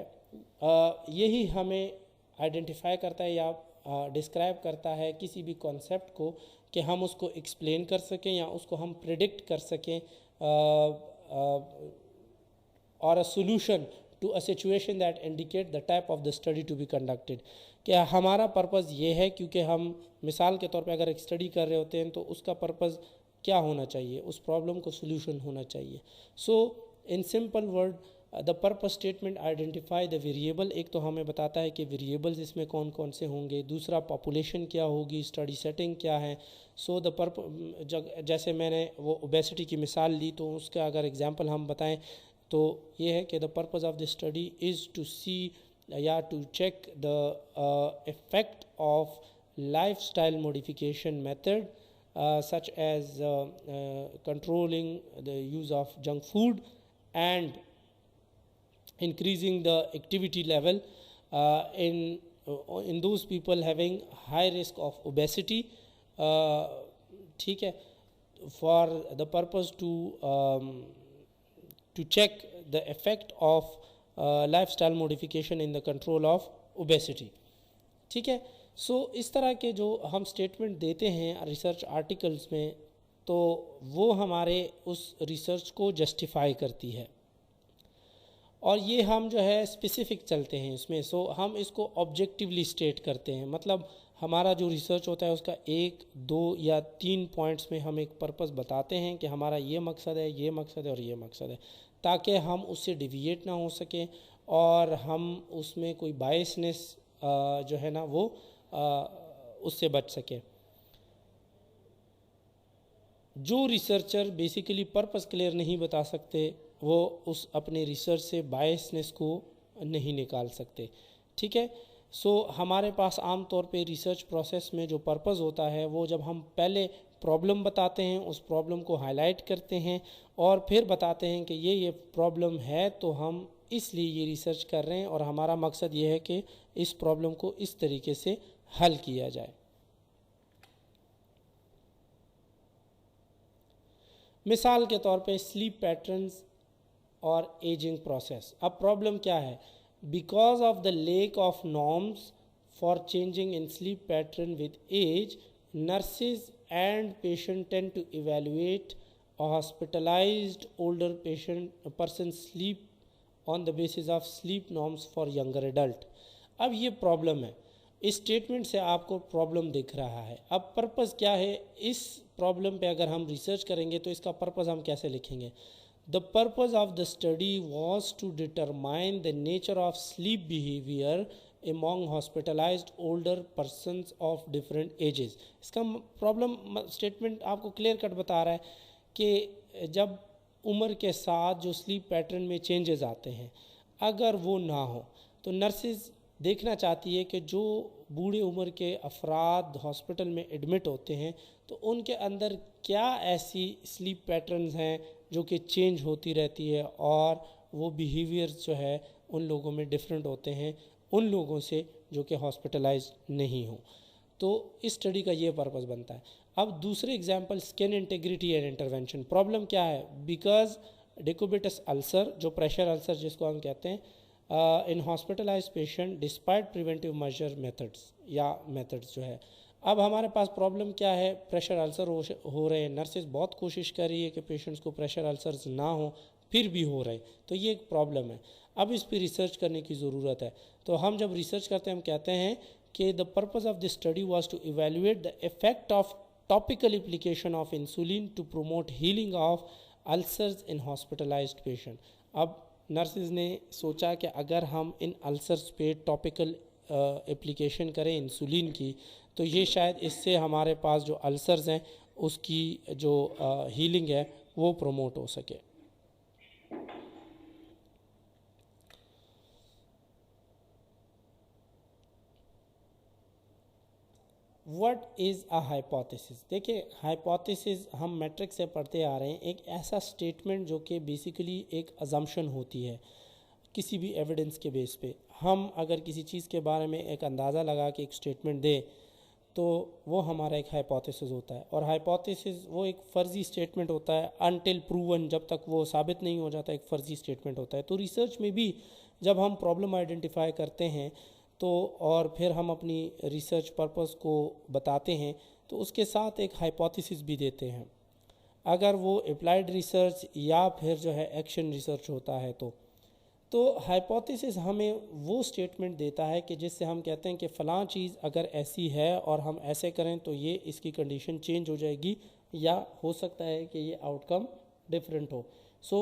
S1: यही हमें आइडेंटिफाई करता है या डिस्क्राइब करता है किसी भी कॉन्सेप्ट को, कि हम उसको एक्सप्लेन कर सकें या उसको हम प्रिडिक्ट कर सकें और a solution to a situation that indicate the type of the study to be conducted. क्या हमारा पर्पज़ ये है, क्योंकि हम मिसाल के तौर पे अगर एक स्टडी कर रहे होते हैं तो उसका पर्पज़ क्या होना चाहिए, उस प्रॉब्लम को सोल्यूशन होना चाहिए। So in simple word the purpose statement identify the variable, एक तो हमें बताता है कि वेरिएबल्स इसमें कौन कौन से होंगे, दूसरा पॉपुलेशन क्या होगी, स्टडी सेटिंग क्या है। सो द जैसे मैंने वो ओबेसिटी की मिसाल ली तो उसका अगर एग्जांपल हम बताएं तो ये है कि the purpose of the study is to see या to check the effect of lifestyle modification method such as controlling the use of junk food and increasing the activity level in those people having high risk of obesity, ठीक है, for the purpose to check the effect of lifestyle modification in the control of obesity, ठीक है। सो इस तरह के जो हम statement देते हैं रिसर्च आर्टिकल्स में, तो वो हमारे उस रिसर्च को जस्टिफाई करती है, और ये हम जो है स्पेसिफिक चलते हैं इसमें। सो हम इसको ऑब्जेक्टिवली स्टेट करते हैं, मतलब हमारा जो रिसर्च होता है उसका 1, 2 या 3 पॉइंट्स में हम एक पर्पस बताते हैं कि हमारा ये मकसद है, ये मकसद है और ये मकसद है, ताकि हम उससे डिविएट ना हो सकें और हम उसमें कोई बायसनेस जो है ना वो उससे बच सके। जो रिसर्चर बेसिकली पर्पस क्लियर नहीं बता सकते वो उस अपने रिसर्च से बायसनेस को नहीं निकाल सकते। ठीक है, सो हमारे पास आम तौर पे रिसर्च प्रोसेस में जो पर्पस होता है वो जब हम पहले प्रॉब्लम बताते हैं, उस प्रॉब्लम को हाईलाइट करते हैं और फिर बताते हैं कि ये प्रॉब्लम है, तो हम इसलिए ये रिसर्च कर रहे हैं और हमारा मकसद ये है कि इस प्रॉब्लम को इस तरीके से हल किया जाए। मिसाल के तौर पे स्लीप पैटर्न्स और एजिंग प्रोसेस। अब प्रॉब्लम क्या है? Because of the lack of norms for changing in sleep pattern with age, nurses and patient tend to evaluate a hospitalized older person's sleep on the basis of sleep norms for younger adult। अब ये problem है, इस statement से आपको problem दिख रहा है। अब पर्पस क्या है? इस प्रॉब्लम पे अगर हम रिसर्च करेंगे तो इसका पर्पस हम कैसे लिखेंगे? The purpose of the study was to determine the nature of sleep behaviour among hospitalized older persons of different ages। इसका प्रॉब्लम स्टेटमेंट आपको क्लियर कट बता रहा है कि जब उम्र के साथ जो स्लीप पैटर्न में चेंजेस आते हैं, अगर वो ना हो तो नर्सेज देखना चाहती है कि जो बूढ़े उम्र के अफराद हॉस्पिटल में एडमिट होते हैं तो उनके अंदर क्या ऐसी स्लीप पैटर्न्स हैं जो कि चेंज होती रहती है और वो बिहेवियर्स जो है उन लोगों में डिफरेंट होते हैं उन लोगों से जो कि हॉस्पिटलाइज नहीं हो। तो इस स्टडी का ये पर्पस बनता है। अब दूसरे example, skin integrity and intervention. Problem क्या है? बिकॉज डिकोबिटस अल्सर, जो प्रेशर अल्सर जिसको हम कहते हैं, in hospitalise patient despite preventive measure methods जो है। अब हमारे पास प्रॉब्लम क्या है? प्रेशर अल्सर हो रहे हैं, नर्सेज बहुत कोशिश कर रही है कि पेशेंट्स को प्रेशर अल्सर्स ना हो, फिर भी हो रहे हैं, तो ये एक प्रॉब्लम है। अब इस पर रिसर्च करने की ज़रूरत है। तो हम जब रिसर्च करते हैं हम कहते हैं कि the purpose of this study was to evaluate the effect of topical application of insulin to promote healing of ulcers in hospitalized patient. अब नर्सेज ने सोचा कि अगर हम इन अल्सर्स पे टॉपिकल एप्लीकेशन करें इंसुलिन की, तो ये शायद इससे हमारे पास जो अल्सर्स हैं उसकी जो हीलिंग है वो प्रोमोट हो सके। What is a hypothesis? देखिए, हाइपोथेसिस हम मैट्रिक से पढ़ते आ रहे हैं, एक ऐसा स्टेटमेंट जो कि बेसिकली एक अजम्पशन होती है किसी भी एविडेंस के बेस पे। हम अगर किसी चीज़ के बारे में एक अंदाज़ा लगा के एक स्टेटमेंट दे तो वो हमारा एक हाइपोथेसिस होता है। और हाइपोथेसिस वो एक फ़र्ज़ी स्टेटमेंट होता है अनटिल प्रूवन, जब तक वो साबित नहीं हो जाता एक फ़र्ज़ी स्टेटमेंट होता है। तो रिसर्च में भी जब हम प्रॉब्लम आइडेंटिफाई करते हैं तो और फिर हम अपनी रिसर्च पर्पस को बताते हैं तो उसके साथ एक हाइपोथेसिस भी देते हैं। अगर वो अप्लाइड रिसर्च या फिर जो है एक्शन रिसर्च होता है तो हाइपोथेसिस हमें वो स्टेटमेंट देता है कि जिससे हम कहते हैं कि फ़लाँ चीज़ अगर ऐसी है और हम ऐसे करें तो ये इसकी कंडीशन चेंज हो जाएगी या हो सकता है कि ये आउटकम डिफरेंट हो। सो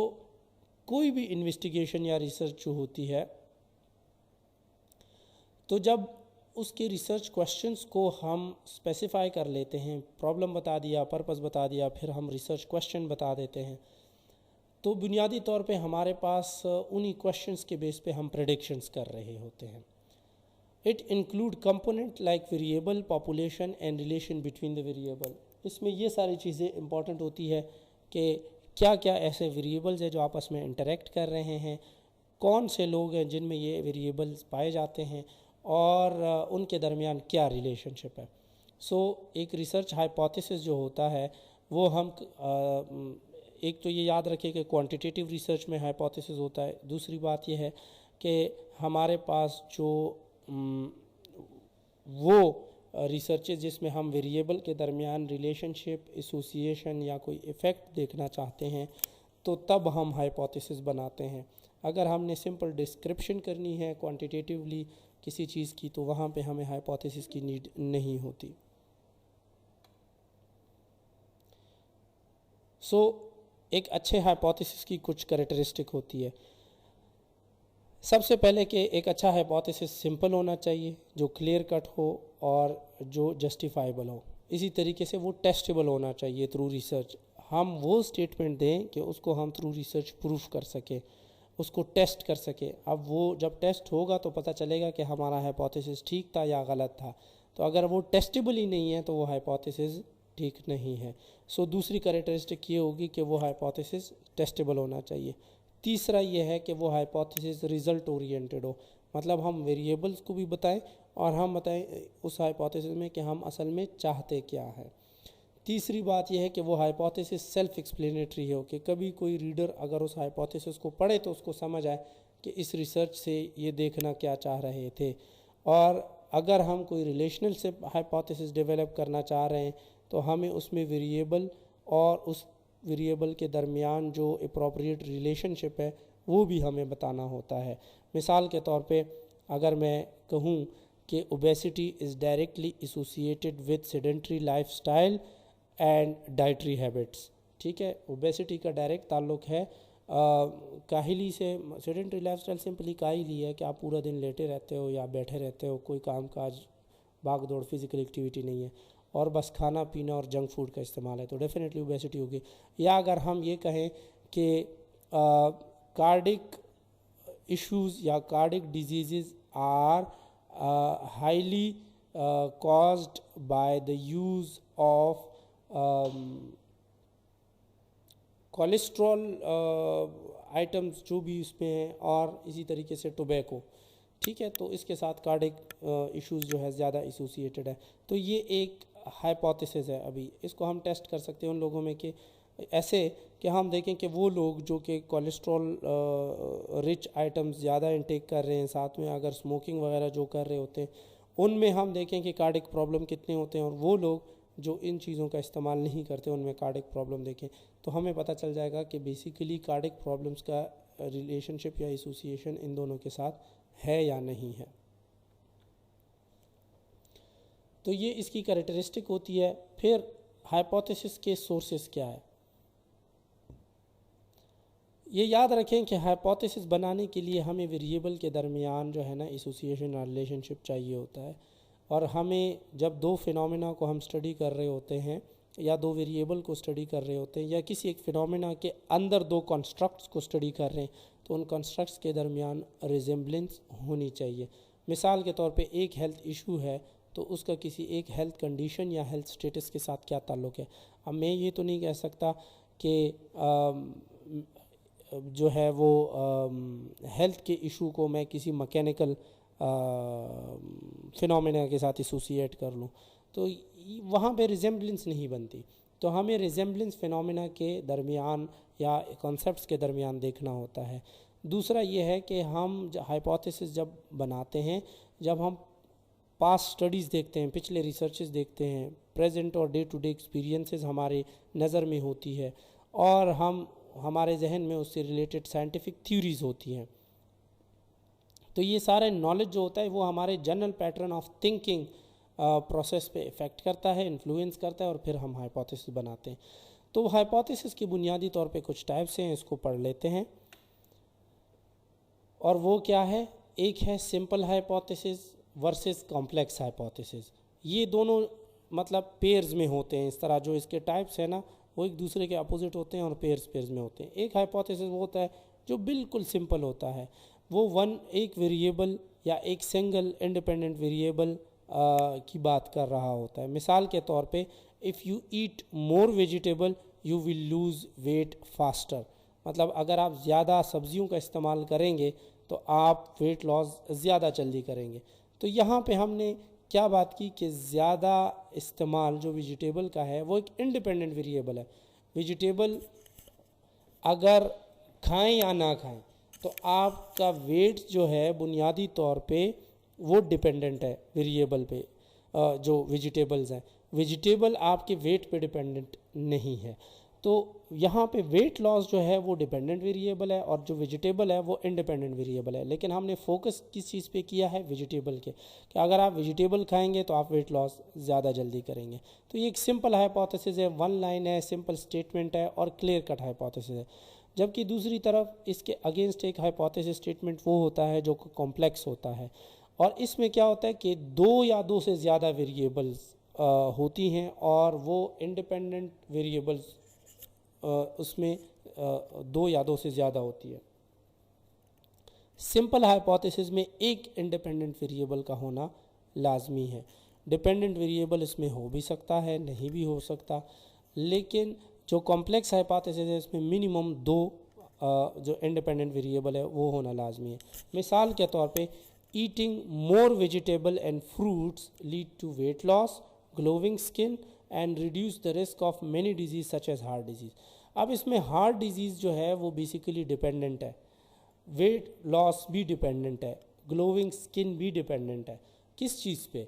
S1: कोई भी इन्वेस्टिगेशन या रिसर्च जो होती है तो जब उसके रिसर्च क्वेश्चंस को हम स्पेसिफाई कर लेते हैं, प्रॉब्लम बता दिया, पर्पस बता दिया, फिर हम रिसर्च क्वेश्चन बता देते हैं, तो बुनियादी तौर पे हमारे पास उन्हीं क्वेश्चंस के बेस पे हम प्रेडिक्शंस कर रहे होते हैं। It include component like variable, population and relation between the variable. इसमें ये सारी चीज़ें इंपॉर्टेंट होती है कि क्या क्या ऐसे वेरिएबल्स हैं जो आपस में इंटरेक्ट कर रहे हैं, कौन से लोग हैं जिनमें ये वेरिएबल्स पाए जाते हैं और उनके दरमियान क्या रिलेशनशिप है। सो एक रिसर्च हाइपोथेसिस जो होता है वो हम एक तो ये याद रखें कि क्वांटिटेटिव रिसर्च में हाइपोथेसिस होता है। दूसरी बात ये है कि हमारे पास जो वो रिसर्चेज जिसमें हम वेरिएबल के दरमियान रिलेशनशिप, एसोसिएशन या कोई इफ़ेक्ट देखना चाहते हैं तो तब हम हाइपोथेसिस बनाते हैं। अगर हमने सिंपल डिस्क्रिप्शन करनी है क्वांटिटेटिवली किसी चीज़ की तो वहाँ पे हमें हाइपोथेसिस की नीड नहीं होती। सो एक अच्छे हाइपोथेसिस की कुछ कैरेक्टरिस्टिक होती है। सबसे पहले कि एक अच्छा हाइपोथेसिस सिंपल होना चाहिए, जो क्लियर कट हो और जो जस्टिफाइबल हो। इसी तरीके से वो टेस्टेबल होना चाहिए थ्रू रिसर्च। हम वो स्टेटमेंट दें कि उसको हम थ्रू रिसर्च प्रूफ कर सकें, उसको टेस्ट कर सके। अब वो जब टेस्ट होगा तो पता चलेगा कि हमारा हाइपोथेसिस ठीक था या गलत था। तो अगर वो टेस्टेबल ही नहीं है तो वो हाइपोथेसिस ठीक नहीं है। सो दूसरी कैरेक्टरिस्टिक ये होगी कि वो हाइपोथेसिस टेस्टेबल होना चाहिए। तीसरा ये है कि वो हाइपोथेसिस रिजल्ट ओरिएंटेड हो, मतलब हम वेरिएबल्स को भी बताएं और हम बताएं उस हाइपोथेसिस में कि हम असल में चाहते क्या है। तीसरी बात यह है कि वो हाइपोथेसिस सेल्फ एक्सप्लेनेटरी हो, कि कभी कोई रीडर अगर उस हाइपोथेसिस को पढ़े तो उसको समझ आए कि इस रिसर्च से ये देखना क्या चाह रहे थे। और अगर हम कोई रिलेशनल से हाइपोथेसिस डेवलप करना चाह रहे हैं तो हमें उसमें वेरिएबल और उस वेरिएबल के दरमियान जो अप्रोप्रिएट रिलेशनशिप है वो भी हमें बताना होता है। मिसाल के तौर पे अगर मैं कहूँ कि obesity is directly associated with sedentary lifestyle and dietary habits, ठीक है, ओबेसिटी का डायरेक्ट ताल्लुक है काहिली से। सेडेंट्री लाइफस्टाइल सिंपली काहिली है कि आप पूरा दिन लेटे रहते हो या बैठे रहते हो, कोई काम काज भाग दौड़ फिजिकल एक्टिविटी नहीं है और बस खाना पीना और जंक फूड का इस्तेमाल है, तो डेफिनेटली ओबेसिटी होगी। या अगर हम ये कहें कि कार्डिक इश्यूज या cardiac diseases are highly caused by the use of cholesterol items जो भी उसमें हैं और इसी तरीके से टोबैको, ठीक है, तो इसके साथ कार्डिक इश्यूज जो है ज़्यादा एसोसिएटेड है। तो ये एक हाइपोथेसिस है। अभी इसको हम टेस्ट कर सकते हैं उन लोगों में कि ऐसे कि हम देखें कि वो लोग जो कि कोलेस्ट्रॉल रिच आइटम्स ज़्यादा इंटेक कर रहे हैं, साथ में अगर स्मोकिंग वगैरह जो कर रहे होते हैं, उनमें हम देखें कि कार्डिक प्रॉब्लम कितने होते हैं, और वो लोग जो इन चीज़ों का इस्तेमाल नहीं करते उनमें कार्डिक प्रॉब्लम देखें, तो हमें पता चल जाएगा कि बेसिकली कार्डिक प्रॉब्लम्स का रिलेशनशिप या एसोसिएशन इन दोनों के साथ है या नहीं है। तो ये इसकी कैरेक्टरिस्टिक होती है। फिर हाइपोथेसिस के सोर्सेस क्या है, ये याद रखें कि हाइपोथेसिस बनाने के लिए हमें वेरिएबल के दरमियान जो है ना एसोसिएशन या रिलेशनशिप चाहिए होता है। और हमें जब दो फिनोमेना को हम स्टडी कर रहे होते हैं या दो वेरिएबल को स्टडी कर रहे होते हैं या किसी एक फिनोमेना के अंदर दो कंस्ट्रक्ट्स को स्टडी कर रहे हैं, तो उन कंस्ट्रक्ट्स के दरमियान रिजेम्बलेंस होनी चाहिए। मिसाल के तौर पे एक हेल्थ इशू है तो उसका किसी एक हेल्थ कंडीशन या हेल्थ स्टेटस के साथ क्या ताल्लुक़ है। अब मैं ये तो नहीं कह सकता कि जो है वो हेल्थ के इशू को मैं किसी मैकेनिकल फिनोमेना के साथ एसोसिएट कर लूँ, तो वहाँ पे रिजेम्बलेंस नहीं बनती। तो हमें रिजेम्बलेंस फिनोमेना के दरमियान या कॉन्सेप्ट्स के दरमियान देखना होता है। दूसरा ये है कि हम हाइपोथेसिस जब बनाते हैं, जब हम पास्ट स्टडीज़ देखते हैं, पिछले रिसर्चेस देखते हैं, प्रेजेंट और डे टू डे एक्सपीरियंसेस हमारे नज़र में होती है और हमारे जहन में उससे रिलेटेड साइंटिफिक थ्योरीज होती हैं, तो ये सारे नॉलेज जो होता है वो हमारे general pattern of thinking process पे इफ़ेक्ट करता है, इन्फ्लुएंस करता है और फिर हम हाइपोथेसिस बनाते हैं। तो हाइपोथेसिस की बुनियादी तौर पे कुछ टाइप्स हैं, इसको पढ़ लेते हैं। और वो क्या है, एक है simple hypothesis versus complex hypothesis. ये दोनों मतलब पेयर्स में होते हैं। इस तरह जो इसके टाइप्स है ना वो एक दूसरे के अपोजिट होते हैं और पेयर्स में होते हैं। एक हाइपोथेसिस वो होता है जो बिल्कुल सिंपल होता है, वो एक वेरिएबल या एक सिंगल इंडिपेंडेंट वेरिएबल की बात कर रहा होता है। मिसाल के तौर पे if you eat more vegetable you will lose weight faster, मतलब अगर आप ज़्यादा सब्जियों का इस्तेमाल करेंगे तो आप वेट लॉस ज़्यादा जल्दी करेंगे। तो यहाँ पे हमने क्या बात की कि ज़्यादा इस्तेमाल जो वेजिटेबल का है वो एक इंडिपेंडेंट वेरिएबल है। वेजिटेबल अगर खाएं या ना खाएं तो आपका वेट जो है बुनियादी तौर पे वो डिपेंडेंट है वेरिएबल पे। जो वेजिटेबल्स हैं, वेजिटेबल आपके वेट पे डिपेंडेंट नहीं है। तो यहाँ पे वेट लॉस जो है वो डिपेंडेंट वेरिएबल है और जो वेजिटेबल है वो इंडिपेंडेंट वेरिएबल है। लेकिन हमने फोकस किस चीज़ पे किया है, वेजिटेबल के, कि अगर आप वेजिटेबल खाएंगे तो आप वेट लॉस ज़्यादा जल्दी करेंगे। तो ये एक सिंपल हाइपोथेसिस है, वन लाइन है, सिंपल स्टेटमेंट है और क्लियर कट हाइपोथेसिस है। जबकि दूसरी तरफ इसके अगेंस्ट एक हाइपोथेसिस स्टेटमेंट वो होता है जो कॉम्प्लेक्स होता है, और इसमें क्या होता है कि दो या दो से ज़्यादा वेरिएबल्स होती हैं और वो इंडिपेंडेंट वेरिएबल्स उसमें दो या दो से ज़्यादा होती है। सिंपल हाइपोथेसिस में एक इंडिपेंडेंट वेरिएबल का होना लाजमी है। डिपेंडेंट वेरिएबल इसमें हो भी सकता है, नहीं भी हो सकता, लेकिन जो कॉम्प्लेक्स हाइपोथेसिस है इसमें मिनिमम दो जो इंडिपेंडेंट वेरिएबल है वो होना लाजमी है। मिसाल के तौर पे eating more vegetable and fruits lead to weight loss, glowing skin and reduce the risk of many disease such as heart disease. अब इसमें हार्ट डिजीज़ जो है वो बेसिकली डिपेंडेंट है, वेट लॉस भी डिपेंडेंट है, ग्लोइंग स्किन भी dependent है। किस चीज़ पे?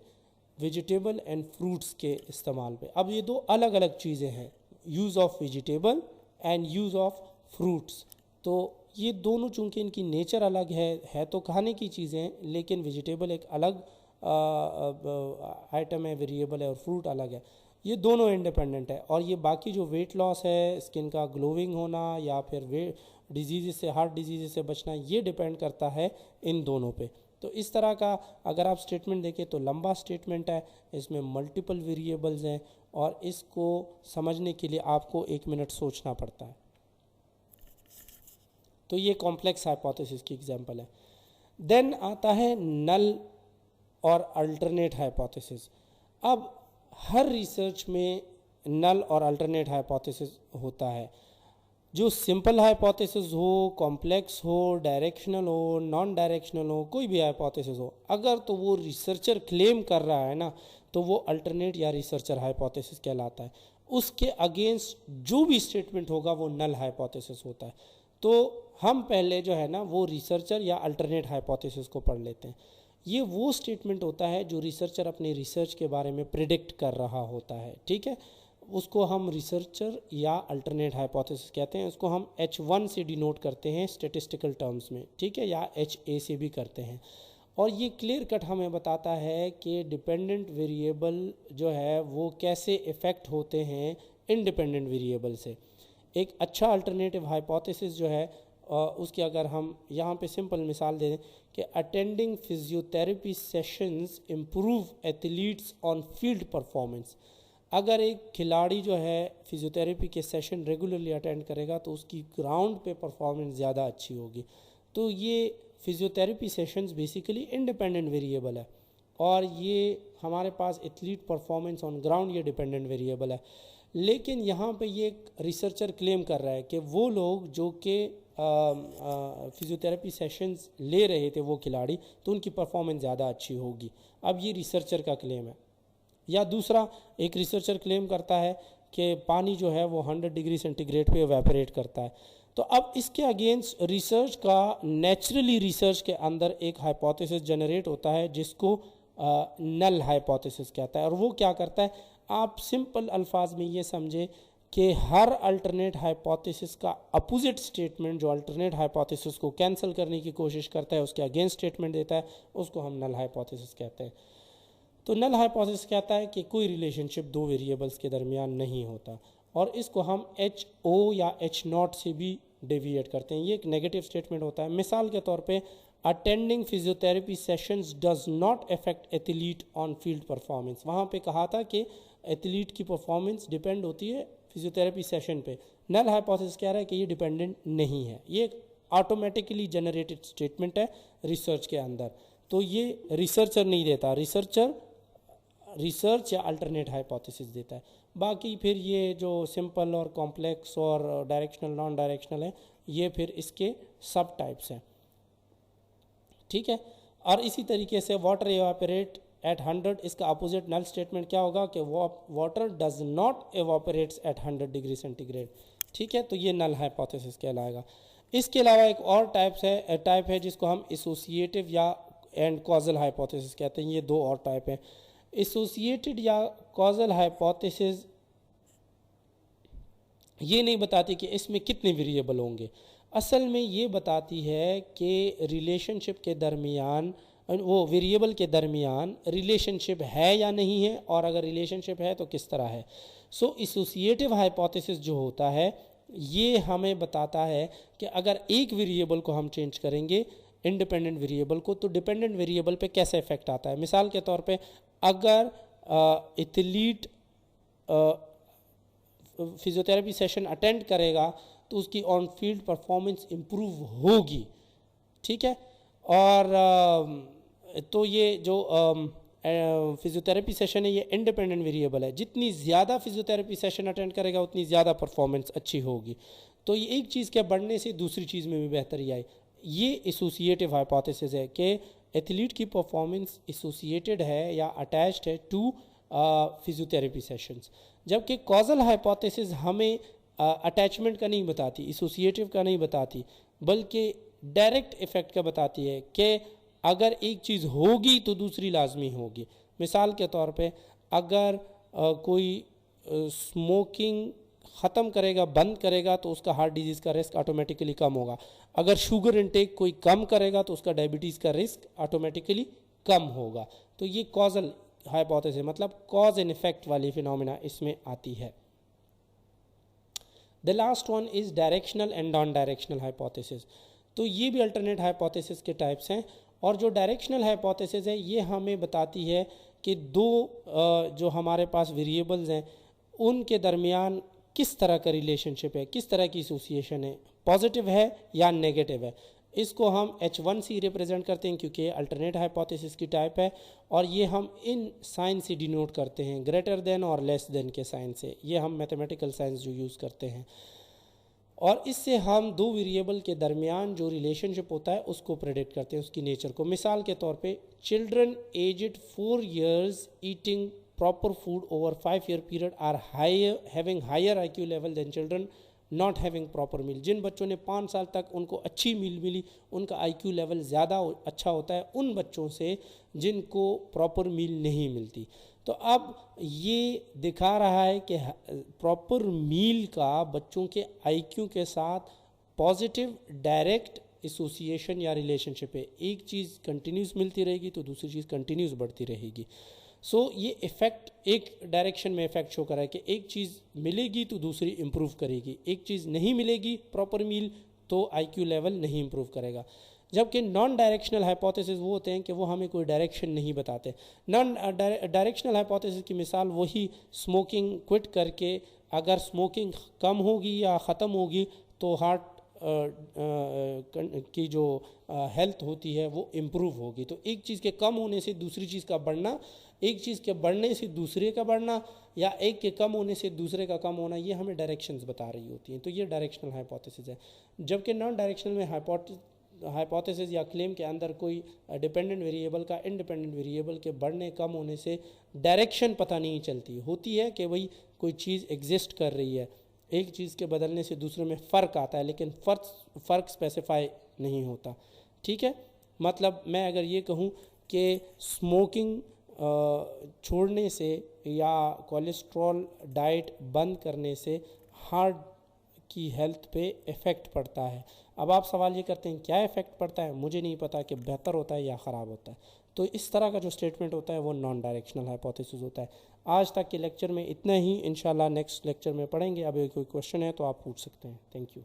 S1: वेजिटेबल एंड फ्रूट्स के इस्तेमाल पे। अब ये दो अलग अलग चीज़ें हैं, use of vegetable and use of fruits. तो ये दोनों चूंकि इनकी नेचर अलग है तो खाने की चीज़ें, लेकिन वेजिटेबल एक अलग आइटम है, वेरिएबल है, और फ्रूट अलग है। ये दोनों इंडिपेंडेंट है। और ये बाकी जो वेट लॉस है, स्किन का ग्लोइंग होना या फिर डिजीज़ से, हार्ट डिजीज़ से बचना, ये डिपेंड करता है इन दोनों पे। तो इस तरह का अगर आप स्टेटमेंट देखें तो लंबा स्टेटमेंट है, इसमें मल्टीपल वेरिएबल्स हैं और इसको समझने के लिए आपको 1 मिनट सोचना पड़ता है। तो ये कॉम्प्लेक्स हाइपोथेसिस की एग्जांपल है। देन आता है नल और अल्टरनेट हाइपोथेसिस। अब हर रिसर्च में नल और अल्टरनेट हाइपोथेसिस होता है। जो सिंपल हाइपोथेसिस हो, कॉम्प्लेक्स हो, डायरेक्शनल हो, नॉन डायरेक्शनल हो, कोई भी हाइपोथेसिस हो, अगर तो वो रिसर्चर क्लेम कर रहा है ना, तो वो अल्टरनेट या रिसर्चर हाइपोथेसिस कहलाता है। उसके अगेंस्ट जो भी स्टेटमेंट होगा वो नल हाइपोथेसिस होता है। तो हम पहले जो है ना वो रिसर्चर या अल्टरनेट हाइपोथेसिस को पढ़ लेते हैं। ये वो स्टेटमेंट होता है जो रिसर्चर अपने रिसर्च के बारे में प्रिडिक्ट कर रहा होता है, ठीक है। उसको हम रिसर्चर या अल्टरनेट हाइपोथेसिस कहते हैं। उसको हम H1 से डिनोट करते हैं स्टेटिस्टिकल टर्म्स में, ठीक है, या HA से भी करते हैं। और ये क्लियर कट हमें बताता है कि डिपेंडेंट वेरिएबल जो है वो कैसे इफ़ेक्ट होते हैं इंडिपेंडेंट वेरिएबल से। एक अच्छा अल्टरनेटिव हाइपोथेसिस जो है उसकी अगर हम यहाँ पे सिंपल मिसाल दे दें कि attending physiotherapy sessions improve athletes on field performance. अगर एक खिलाड़ी जो है फिजियोथेरेपी के सेशन रेगुलरली अटेंड करेगा तो उसकी ग्राउंड पे परफॉर्मेंस ज़्यादा अच्छी होगी। तो ये physiotherapy sessions basically independent variable है, और ये हमारे पास एथलीट परफॉर्मेंस ऑन ग्राउंड ये डिपेंडेंट वेरिएबल है। लेकिन यहाँ पे ये रिसर्चर क्लेम कर रहा है कि वो लोग जो कि फिजियोथेरेपी सेशंस ले रहे थे वो खिलाड़ी, तो उनकी परफॉर्मेंस ज़्यादा अच्छी होगी। अब ये रिसर्चर का क्लेम है। या दूसरा, एक रिसर्चर क्लेम करता है कि पानी जो है वो 100 डिग्री सेंटीग्रेड पे एवेपोरेट करता है। तो अब इसके अगेंस्ट रिसर्च का नेचुरली रिसर्च के अंदर एक हाइपोथेसिस जनरेट होता है जिसको नल हाइपोथेसिस कहता है। और वो क्या करता है, आप सिंपल अल्फाज में ये समझे कि हर अल्टरनेट हाइपोथेसिस का अपोजिट स्टेटमेंट जो अल्टरनेट हाइपोथेसिस को कैंसिल करने की कोशिश करता है, उसके अगेंस्ट स्टेटमेंट देता है, उसको हम नल हाइपोथेसिस कहते हैं। तो नल हाइपोथेसिस कहता है कि कोई रिलेशनशिप दो वेरिएबल्स के दरमियान नहीं होता, और इसको हम HO या H0 से भी डेविएट करते हैं। ये एक नेगेटिव स्टेटमेंट होता है। मिसाल के तौर पे attending physiotherapy sessions does not affect athlete on field performance. वहाँ पे कहा था कि एथलीट की परफॉर्मेंस डिपेंड होती है फिजियोथेरेपी सेशन पे। नल हाइपोथेसिस कह रहा है कि ये डिपेंडेंट नहीं है, ये ऑटोमेटिकली जनरेटेड स्टेटमेंट है रिसर्च के अंदर। तो ये रिसर्चर नहीं देता, रिसर्चर रिसर्च या अल्टरनेट हाइपोथेसिस देता है। बाकी फिर ये जो सिंपल और कॉम्प्लेक्स और डायरेक्शनल नॉन डायरेक्शनल है, ये फिर इसके सब टाइप्स हैं, ठीक है। और इसी तरीके से वाटर एवापोरेट एट 100, इसका अपोजिट नल स्टेटमेंट क्या होगा कि water does not evaporates at 100 degree centigrade, ठीक है। तो ये नल हाइपोथेसिस कहलाएगा। इसके अलावा एक और टाइप है जिसको हम एसोसिएटिव या एंड कॉजल हाइपोथेसिस कहते हैं। ये दो और टाइप हैं। एसोसिएटेड या कॉजल हाइपोथेसिस ये नहीं बताती कि इसमें कितने वेरिएबल होंगे, असल में ये बताती है कि रिलेशनशिप के दरमियान, वो वेरिएबल के दरमियान रिलेशनशिप है या नहीं है, और अगर रिलेशनशिप है तो किस तरह है। सो एसोसिएटिव हाइपोथेसिस जो होता है ये हमें बताता है कि अगर एक वेरिएबल को हम चेंज करेंगे इंडिपेंडेंट वेरिएबल को, तो डिपेंडेंट वेरिएबल पे कैसे इफेक्ट आता है। मिसाल के तौर पे अगर एथलीट फिजियोथेरेपी सेशन अटेंड करेगा तो उसकी ऑन फील्ड परफॉर्मेंस इम्प्रूव होगी, ठीक है। और तो ये जो फिजियोथेरेपी सेशन है ये इंडिपेंडेंट वेरिएबल है, जितनी ज़्यादा फिजियोथेरेपी सेशन अटेंड करेगा उतनी ज़्यादा परफॉर्मेंस अच्छी होगी। तो ये एक चीज़ के बढ़ने से दूसरी चीज़ में भी बेहतरी आई। ये एसोसिएटिव हाइपोथेसिस है कि एथलीट की परफॉर्मेंस एसोसिएटेड है या अटैच्ड है टू फिजियोथेरेपी सेशंस, जबकि कॉजल हाइपोथेसिस हमें अटैचमेंट का नहीं बताती, एसोसिएटिव का नहीं बताती, बल्कि डायरेक्ट इफेक्ट का बताती है कि अगर एक चीज़ होगी तो दूसरी लाजमी होगी। मिसाल के तौर पे अगर कोई स्मोकिंग ख़त्म करेगा, बंद करेगा, तो उसका हार्ट डिजीज़ का रिस्क ऑटोमेटिकली कम होगा। अगर शुगर इंटेक कोई कम करेगा तो उसका डायबिटीज़ का रिस्क ऑटोमेटिकली कम होगा। तो ये कॉजल हाइपोथेसिस मतलब कॉज एंड इफेक्ट वाली फिनोमिना इसमें आती है। The last one is directional and non directional hypothesis. तो ये भी अल्टरनेट हाइपोथेसिस के टाइप्स हैं। और जो डायरेक्शनल हाइपोथेसिस है ये हमें बताती है कि दो जो हमारे पास वेरिएबल्स हैं उनके दरमियान किस तरह का रिलेशनशिप है, किस तरह की एसोसिएशन है, पॉजिटिव है या नेगेटिव है। इसको हम H1C रिप्रेजेंट करते हैं क्योंकि अल्टरनेट हाइपोथेसिस की टाइप है, और ये हम इन साइन से डिनोट करते हैं, ग्रेटर देन और लेस देन के साइन से। ये हम मैथमेटिकल साइंस जो यूज़ करते हैं, और इससे हम दो वेरिएबल के दरमियान जो रिलेशनशिप होता है उसको प्रेडिक्ट करते हैं, उसकी नेचर को। मिसाल के तौर पे children aged 4 years eating proper food over 5 year period are having higher IQ level than children not having proper meal. जिन बच्चों ने 5 साल तक उनको अच्छी मील मिली उनका IQ लेवल ज़्यादा अच्छा होता है उन बच्चों से जिनको प्रॉपर मील नहीं मिलती। तो अब ये दिखा रहा है कि प्रॉपर मील का बच्चों के IQ के साथ पॉजिटिव डायरेक्ट एसोसिएशन या रिलेशनशिप है। एक चीज़ कंटिन्यूस मिलती रहेगी तो दूसरी चीज़ कंटिन्यूस बढ़ती रहेगी। सो ये इफ़ेक्ट एक डायरेक्शन में इफेक्ट शो कर रहा है कि एक चीज़ मिलेगी तो दूसरी इम्प्रूव करेगी, एक चीज़ नहीं मिलेगी प्रॉपर मील तो IQ लेवल नहीं इम्प्रूव करेगा। जबकि नॉन डायरेक्शनल हाइपोथेसिस वो होते हैं कि वो हमें कोई डायरेक्शन नहीं बताते। नॉन डायरेक्शनल हाइपोथेसिस की मिसाल वही स्मोकिंग क्विट करके अगर स्मोकिंग कम होगी या ख़त्म होगी तो हार्ट की जो हेल्थ होती है वो इम्प्रूव होगी। तो एक चीज़ के कम होने से दूसरी चीज़ का बढ़ना, एक चीज़ के बढ़ने से दूसरे का बढ़ना, या एक के कम होने से दूसरे का कम होना, ये हमें डायरेक्शंस बता रही होती हैं। तो ये डायरेक्शनल हाइपोथेसिस है। जबकि नॉन डायरेक्शनल में हाइपोथेसिस या क्लेम के अंदर कोई डिपेंडेंट वेरिएबल का इंडिपेंडेंट वेरिएबल के बढ़ने कम होने से डायरेक्शन पता नहीं चलती। होती है कि भाई कोई चीज़ एग्जिस्ट कर रही है, एक चीज़ के बदलने से दूसरे में फ़र्क आता है, लेकिन फ़र्क स्पेसिफाई नहीं होता। ठीक है, मतलब मैं अगर ये कहूँ कि स्मोकिंग छोड़ने से या कोलेस्ट्रॉल डाइट बंद करने से हार्ट की हेल्थ पे इफ़ेक्ट पड़ता है। अब आप सवाल ये करते हैं क्या इफ़ेक्ट पड़ता है, मुझे नहीं पता कि बेहतर होता है या ख़राब होता है। तो इस तरह का जो स्टेटमेंट होता है वो नॉन डायरेक्शनल हाइपोथेसिस होता है। आज तक के लेक्चर में इतना ही, इंशाल्लाह नेक्स्ट लेक्चर में पढ़ेंगे। अब कोई क्वेश्चन है तो आप पूछ सकते हैं। Thank you.